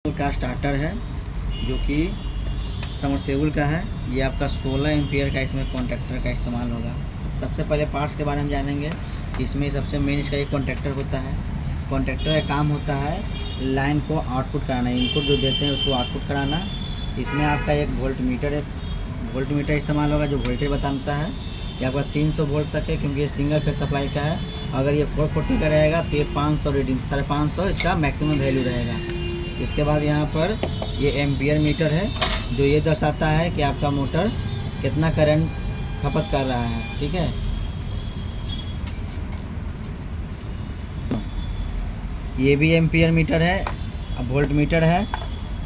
का स्टार्टर है जो कि समरसेबुल का है। ये आपका 16 एम्पियर का इसमें कॉन्टैक्टर का इस्तेमाल होगा। सबसे पहले पार्ट्स के बारे में जानेंगे कि इसमें सबसे मेन इसका एक कॉन्टैक्टर होता है। कॉन्टैक्टर का काम होता है लाइन को आउटपुट कराना, इनपुट जो देते हैं उसको आउटपुट कराना। इसमें आपका एक वोल्ट मीटर इस्तेमाल होगा जो वोल्टेज बताता है कि आपका 300 वोल्ट तक है, क्योंकि ये सिंगल फेज सप्लाई का है। अगर ये 440 का रहेगा तो ये 500 रीडिंग 550 इसका मैक्सिमम वैल्यू रहेगा। इसके बाद यहाँ पर ये एम्पियर मीटर है जो ये दर्शाता है कि आपका मोटर कितना करंट खपत कर रहा है। ठीक है, ये भी एम्पियर मीटर है, वोल्ट मीटर है।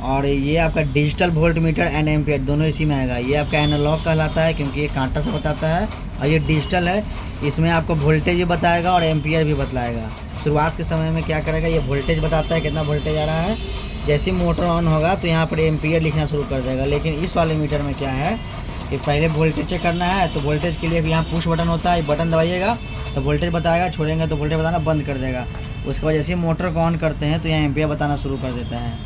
और ये आपका digital volt meter and ampere दोनों इसी में आएगा। ये आपका एनालॉग कहलाता है क्योंकि ये कांटा से बताता है, और ये डिजिटल है, इसमें आपको वोल्टेज भी बताएगा और एम्पियर भी बताएगा। शुरुआत के समय में क्या करेगा, ये वोल्टेज बताता है कितना वोल्टेज आ रहा है। जैसे मोटर ऑन होगा तो यहाँ पर एम्पियर लिखना शुरू कर देगा। लेकिन इस वाले मीटर में क्या है कि पहले वोल्टेज चेक करना है, तो वोल्टेज के लिए यहाँ पुश बटन होता है, बटन दबाइएगा तो वोल्टेज बताएगा, छोड़ेंगे तो वोल्टेज बताना बंद कर देगा। उसके बाद जैसे मोटर को ऑन करते हैं तो यहाँ एम्पियर बताना शुरू कर देता है।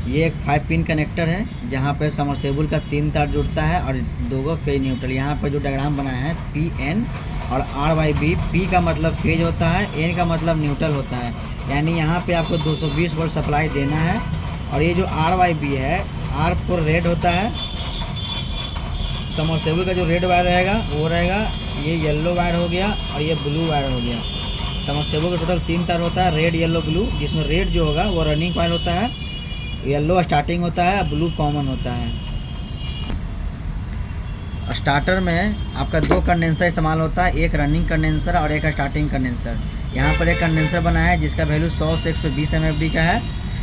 ये एक 5 पिन कनेक्टर है जहाँ पे समरसेबुल का 3 तार जुड़ता है और 2 फेज न्यूट्रल। यहाँ पर जो डायग्राम बनाया है PN और RYB। P का मतलब फेज होता है, N का मतलब न्यूट्रल होता है, यानी यहाँ पे आपको 220 वोल्ट सप्लाई देना है। और ये जो RYB है, R पर रेड होता है, समरसेबुल का जो रेड वायर रहेगा वो रहेगा, ये येलो वायर हो गया और ये ब्लू वायर हो गया। समरसेबुल का टोटल 3 तार होता है, रेड येलो ब्लू, जिसमें रेड जो होगा वो रनिंग कॉइल होता है, येलो स्टार्टिंग होता है, ब्लू कॉमन होता है। स्टार्टर में आपका 2 कंडेंसर इस्तेमाल होता है, एक रनिंग कंडेंसर और एक स्टार्टिंग कंडेंसर। यहाँ पर एक कंडेंसर बना है जिसका वैल्यू 100 से 120 MFD का है,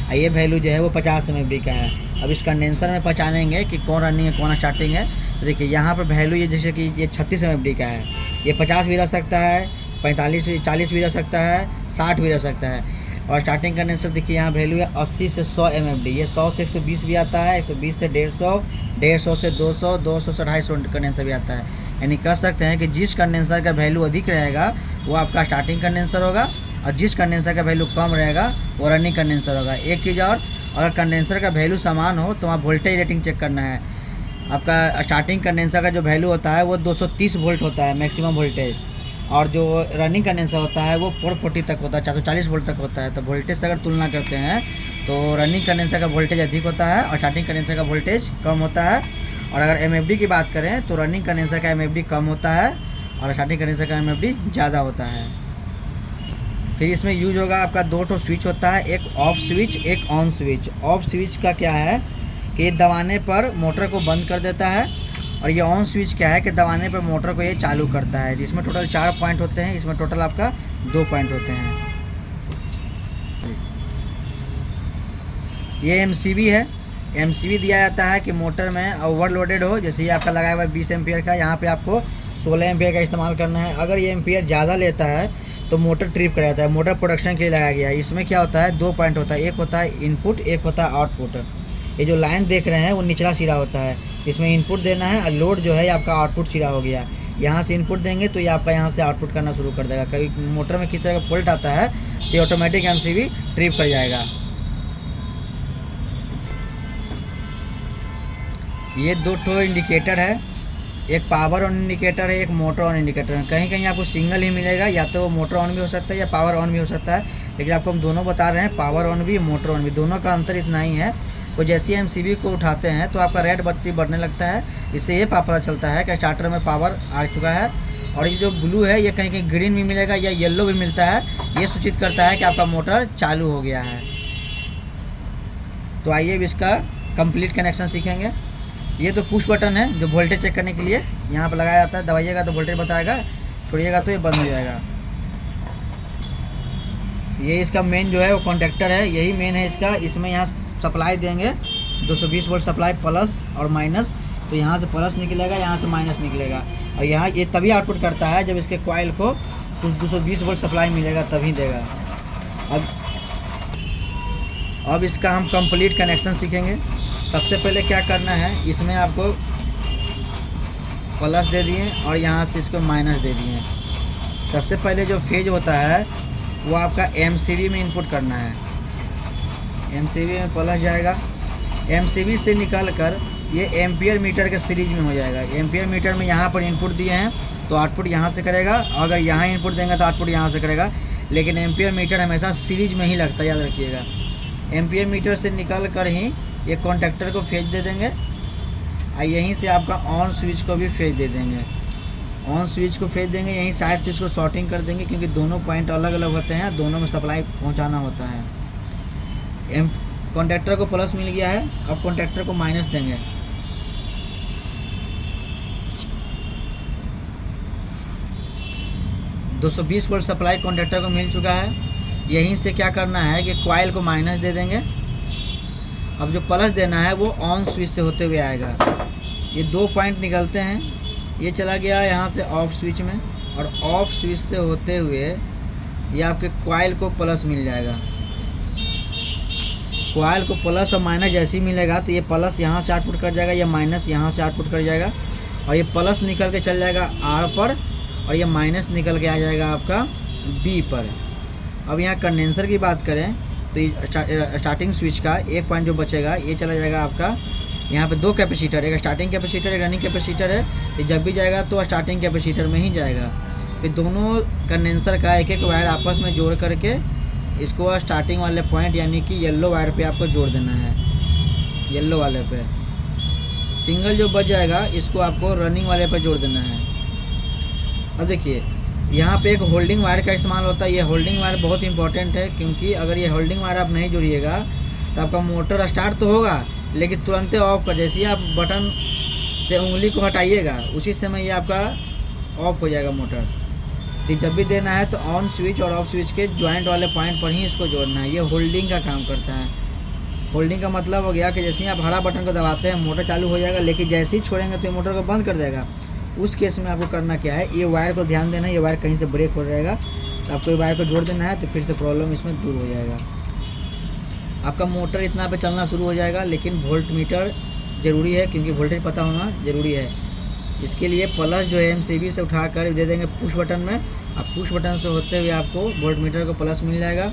और ये वैल्यू जो है वो 50 MFD का है। अब इस कंडेंसर में पहचानेंगे कि कौन रनिंग है कौन स्टार्टिंग है। तो देखिए यहाँ पर वैल्यू ये जैसे कि ये 36 MFD का है, ये 50 भी रह सकता है, 40 भी रह सकता है, 60 भी रह सकता है। और स्टार्टिंग कंडेंसर देखिए यहाँ वैल्यू है 80 से 100 MFD। ये 100 से 120 भी आता है, 120 से 150, 150 से 200, 200 से 250 कंडेंसर भी आता है। यानी कह सकते हैं कि जिस कंडेंसर का वैल्यू अधिक रहेगा वो आपका स्टार्टिंग कंडेंसर होगा, और जिस कंडेंसर का वैल्यू कम रहेगा वो रनिंग कंडेंसर होगा। एक चीज़ और, अगर कंडेंसर का वैल्यू समान हो तो वहाँ वोल्टेज रेटिंग चेक करना है। आपका स्टार्टिंग कंडेंसर का जो वैल्यू होता है वो 230 वोल्ट होता है मैक्सिमम वोल्टेज, और जो रनिंग कंडेंसर होता है वो 440 तक होता है, 440 वोल्ट तक होता है। तो वोल्टेज से अगर तुलना करते हैं तो रनिंग कंडेंसर का वोल्टेज अधिक होता है और स्टार्टिंग कंडेंसर का वोल्टेज कम होता है। और अगर MFD की बात करें तो रनिंग कंडेंसर का MFD कम होता है और स्टार्टिंग कंडेंसर का MFD ज़्यादा होता है। फिर इसमें यूज होगा आपका 2 स्विच होता है, एक ऑफ स्विच एक ऑन स्विच। ऑफ स्विच का क्या है कि दबाने पर मोटर को बंद कर देता है, और ये ऑन स्विच क्या है कि दबाने पर मोटर को ये चालू करता है। जिसमें टोटल 4 पॉइंट होते हैं, इसमें टोटल आपका 2 पॉइंट होते हैं। ये MCB है। MCB दिया जाता है कि मोटर में ओवरलोडेड हो, जैसे ये आपका लगाया हुआ है 20 एम्पियर का, यहाँ पे आपको 16 एम्पियर का इस्तेमाल करना है। अगर ये एम्पियर ज़्यादा लेता है तो मोटर ट्रिप कर जाता है। मोटर प्रोडक्शन के लिए लगाया गया है। इसमें क्या होता है, 2 पॉइंट होता है, एक होता है इनपुट, एक होता है आउटपुट। ये जो लाइन देख रहे हैं वो निचला सिरा होता है, इसमें इनपुट देना है, और लोड जो है ये आपका आउटपुट सिरा हो गया। यहाँ से इनपुट देंगे तो ये आपका यहाँ से आउटपुट करना शुरू कर देगा। कभी मोटर में किस तरह का फॉल्ट आता है तो ये ऑटोमेटिक MCB ट्रिप कर जाएगा। ये 2 इंडिकेटर है, एक पावर ऑन इंडिकेटर है, एक मोटर ऑन इंडिकेटर है। कहीं कहीं आपको सिंगल ही मिलेगा, या तो वो मोटर ऑन भी हो सकता है या पावर ऑन भी हो सकता है, लेकिन आपको हम दोनों बता रहे हैं, पावर ऑन भी मोटर ऑन भी। दोनों का अंतर इतना ही है। तो जैसे MCB को उठाते हैं तो आपका रेड बत्ती बढ़ने लगता है, इससे ये पता चलता है कि स्टार्टर में पावर आ चुका है। और ये जो ब्लू है ये कहीं कहीं ग्रीन भी मिलेगा या येलो भी मिलता है, ये सूचित करता है कि आपका मोटर चालू हो गया है। तो आइए अब इसका कंप्लीट कनेक्शन सीखेंगे। ये तो पुश बटन है जो वोल्टेज चेक करने के लिए यहाँ पर लगाया जाता है, दबाइएगा तो वोल्टेज बताएगा, छोड़िएगा तो ये बंद हो जाएगा। ये इसका मेन जो है वो कॉन्टैक्टर है, यही मेन है इसका। इसमें यहाँ सप्लाई देंगे 220 वोल्ट सप्लाई प्लस और माइनस, तो यहाँ से प्लस निकलेगा, यहाँ से माइनस निकलेगा। और यहाँ ये तभी आउटपुट करता है जब इसके कॉइल को कुछ 220 वोल्ट सप्लाई मिलेगा तभी देगा। अब इसका हम कंप्लीट कनेक्शन सीखेंगे। सबसे पहले क्या करना है, इसमें आपको प्लस दे दिए और यहाँ से इसको माइनस दे दिए। सबसे पहले जो फेज होता है वो आपका MCB में इनपुट करना है। एमसीबी में प्लस जाएगा, एमसीबी से निकल कर ये एम्पियर मीटर के सीरीज में हो जाएगा। एम्पियर मीटर में यहाँ पर इनपुट दिए हैं तो आउटपुट यहाँ से करेगा, अगर यहाँ इनपुट देंगे तो आउटपुट यहाँ से करेगा, लेकिन एम्पियर मीटर हमेशा सीरीज में ही लगता है, याद रखिएगा। एम्पियर मीटर से निकल कर ही ये कॉन्टैक्टर को फेज दे देंगे और यहीं से आपका ऑन स्विच को भी फेज दे देंगे। ऑन स्विच को फेज देंगे, यहीं साइड स्विच को शॉर्टिंग कर देंगे क्योंकि दोनों पॉइंट अलग अलग होते हैं, दोनों में सप्लाई पहुंचाना होता है। कॉन्टैक्टर को प्लस मिल गया है, अब कॉन्टैक्टर को माइनस देंगे। $220 वोल्ट सप्लाई कॉन्टैक्टर को मिल चुका है। यहीं से क्या करना है कि कॉइल को माइनस दे देंगे। अब जो प्लस देना है वो ऑन स्विच से होते हुए आएगा। ये 2 पॉइंट निकलते हैं, ये चला गया यहाँ से ऑफ स्विच में, और ऑफ स्विच से होते हुए ये आपके कॉइल को प्लस मिल जाएगा। कॉइल को प्लस और माइनस जैसे ही मिलेगा तो ये प्लस यहाँ से आउटपुट कर जाएगा, ये माइनस यहाँ से आउटपुट कर जाएगा, और ये प्लस निकल के चल जाएगा आर पर, और ये माइनस निकल के आ जाएगा आपका बी पर। अब यहाँ कंडेंसर की बात करें तो ये स्टार्टिंग स्विच का एक पॉइंट जो बचेगा ये चला जाएगा आपका, यहाँ पे 2 कैपेसिटर, एक स्टार्टिंग कैपेसिटर एक रनिंग कैपेसिटर है। तो जब भी जाएगा तो स्टार्टिंग कैपेसिटर में ही जाएगा। फिर दोनों कंडेंसर का एक एक वायर आपस में जोड़ करके इसको स्टार्टिंग वाले पॉइंट यानी कि येलो वायर पे आपको जोड़ देना है। येलो वाले पे सिंगल जो बच जाएगा इसको आपको रनिंग वाले पे जोड़ देना है। अब देखिए यहाँ पे एक होल्डिंग वायर का इस्तेमाल होता है। ये होल्डिंग वायर बहुत इंपॉर्टेंट है क्योंकि अगर ये होल्डिंग वायर आप नहीं जोड़िएगा तो आपका मोटर स्टार्ट तो होगा लेकिन तुरंत ऑफ कर, जैसे ही आप बटन से उंगली को हटाइएगा उसी समय ये आपका ऑफ हो जाएगा मोटर। तो जब भी देना है तो ऑन स्विच और ऑफ स्विच के जॉइंट वाले पॉइंट पर ही इसको जोड़ना है। ये होल्डिंग का काम करता है। होल्डिंग का मतलब हो गया कि जैसे ही आप हरा बटन को दबाते हैं मोटर चालू हो जाएगा, लेकिन जैसे ही छोड़ेंगे तो ये मोटर को बंद कर देगा। उस केस में आपको करना क्या है, ये वायर को ध्यान देना है, ये वायर कहीं से ब्रेक हो जाएगा तो आपको ये वायर को जोड़ देना है, तो फिर से प्रॉब्लम इसमें दूर हो जाएगा। आपका मोटर इतना पे चलना शुरू हो जाएगा, लेकिन वोल्ट मीटर ज़रूरी है क्योंकि वोल्टेज पता होना ज़रूरी है। इसके लिए प्लस जो है एमसीबी से उठा कर दे देंगे पुश बटन में। अब पुश बटन से होते हुए आपको वोल्ट मीटर को प्लस मिल जाएगा।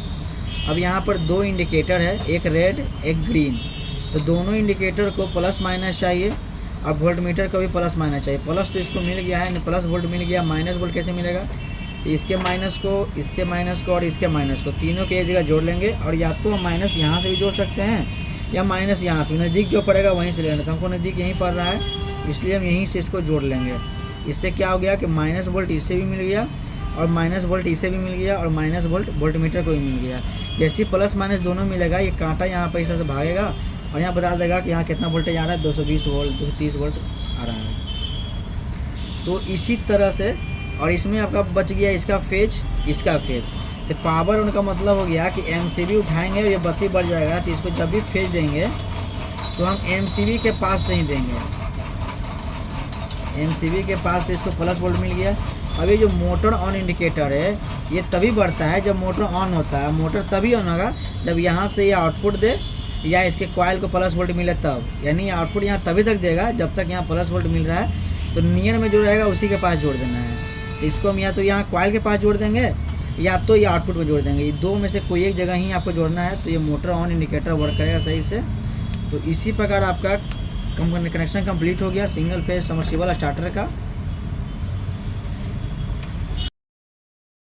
अब यहाँ पर 2 इंडिकेटर है, एक रेड एक ग्रीन, तो दोनों इंडिकेटर को प्लस माइनस चाहिए और वोल्ट मीटर को भी प्लस माइनस चाहिए। प्लस तो इसको मिल गया है, प्लस वोल्ट मिल गया, माइनस वोल्ट कैसे मिलेगा, तो इसके माइनस को, इसके माइनस को और इसके माइनस को तीनों के एक जगह जोड़ लेंगे। और या तो हम माइनस यहाँ से भी जोड़ सकते हैं या माइनस यहाँ से, नज़दीक जो पड़ेगा वहीं से लेना। तो हमको नज़दीक यहीं पड़ रहा है इसलिए हम यहीं से इसको जोड़ लेंगे। इससे क्या हो गया कि माइनस वोल्ट इससे भी मिल गया और माइनस वोल्ट इससे भी मिल गया और माइनस वोल्ट वोल्ट मीटर को भी मिल गया। जैसे ही प्लस माइनस दोनों मिलेगा ये कांटा यहाँ पर इस तरह से भागेगा और यहाँ बता देगा कि यहाँ कितना वोल्टेज आ रहा है, 220 वोल्ट 230 वोल्ट आ रहा है। तो इसी तरह से, और इसमें आपका बच गया इसका फेज, इसका फेज। तो पावर उनका मतलब हो गया कि एमसीबी उठाएंगे और ये बत्ती बढ़ जाएगा, तो इसको जब भी फेज देंगे तो हम एमसीबी के पास से ही देंगे। एमसीबी के पास से इसको प्लस वोल्ट मिल गया। अब ये जो मोटर ऑन इंडिकेटर है ये तभी बढ़ता है जब मोटर ऑन होता है। मोटर तभी ऑन होगा जब यहाँ से ये आउटपुट दे या इसके कॉइल को प्लस वोल्ट मिले तब, यानी आउटपुट यहाँ तभी तक देगा जब तक यहाँ प्लस वोल्ट मिल रहा है। तो नियर में जो रहेगा उसी के पास जोड़ देना है। तो इसको हम या तो यहाँ कॉइल के पास जोड़ देंगे या तो ये आउटपुट में जोड़ देंगे। ये दो में से कोई एक जगह ही आपको जोड़ना है, तो ये मोटर ऑन इंडिकेटर वर्क करेगा सही से। तो इसी प्रकार आपका कनेक्शन कंप्लीट हो गया सिंगल फेज सबमर्सिबल स्टार्टर का।